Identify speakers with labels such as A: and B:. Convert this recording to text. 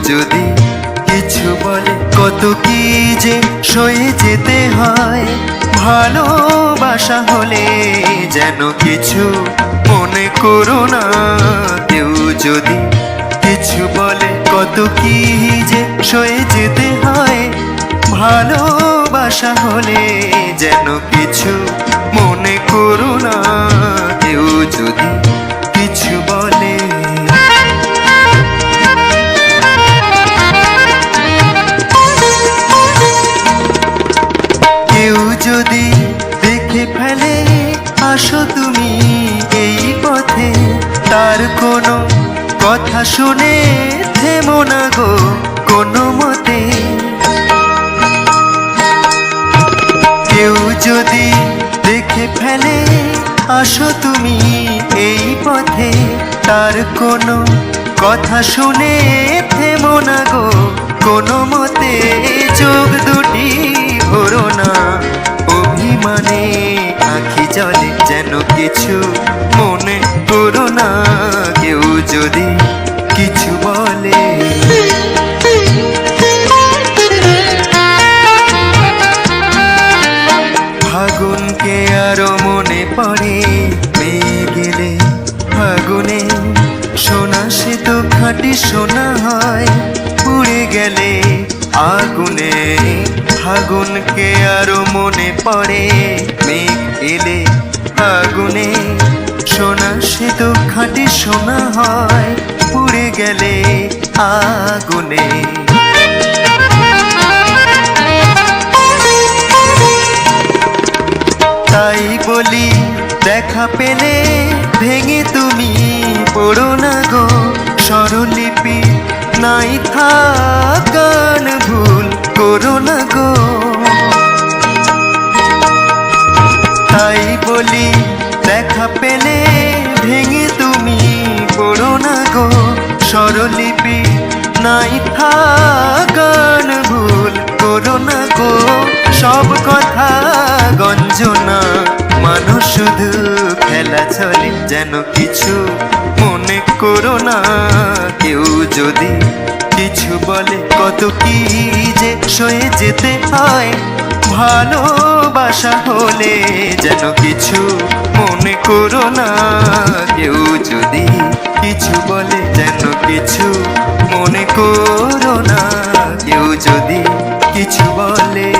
A: যদি কিছু বলে কত কি যে সয়ে যেতে হয়। ভালোবাসা হলে যেন কিছু মনে করো না। কেউ যদি কিছু বলে কত কি যে সয়ে যেতে হয়। ভালোবাসা হলে যেন কিছু মনে করো না। কেউ যদি কিছু বলে কেউ যদি দেখে ফেলে আসো তুমি এই পথে, তার কোনো কথা শুনে থেমো না গো কোনো মতে। কেউ যদি দেখে ফেলে আসো তুমি এই পথে, তার কোনো কথা শুনে থেমো না গো কোনো মতে। চোখ দুটি ভরো না অভিমানে, আঁখি জলে যেন কিছু মনে করো না। কেউ যদি কিছু বলে ফাগুনকে আরো মনে পড়ে, পেয়ে গেলে ফাগুনে সোনা সে তো খাঁটি সোনা হয়, পুড়ে গেলে আগুনে। ফাগুনকে আরো মনে পড়ে, মেঘ এলে ফাগুনে সোনা সে তো খাঁটি সোনা হয়, পুড়ে গেলে আগুনে। তাই বলি দেখা পেলে ভেঙে তুমি পড়ো না গো স্বরলিপি নাই থাকান ভুল করো না গো। তাই বলি দেখা পেলে ভেঙে তুমি পড়ো না গো স্বরলিপি নাই থাকান ভুল করো না গো। সব কথা গঞ্জনা মানুষ শুধু খেলা চলে, যেন কিছু মনে করো না। কেউ যদি কিছু বলে কত কি যে সয়ে যেতে হয়। ভালোবাসা হলে যেন কিছু মনে করো না। কেউ যদি কিছু বলে যেন কিছু মনে করো না। কেউ যদি কিছু বলে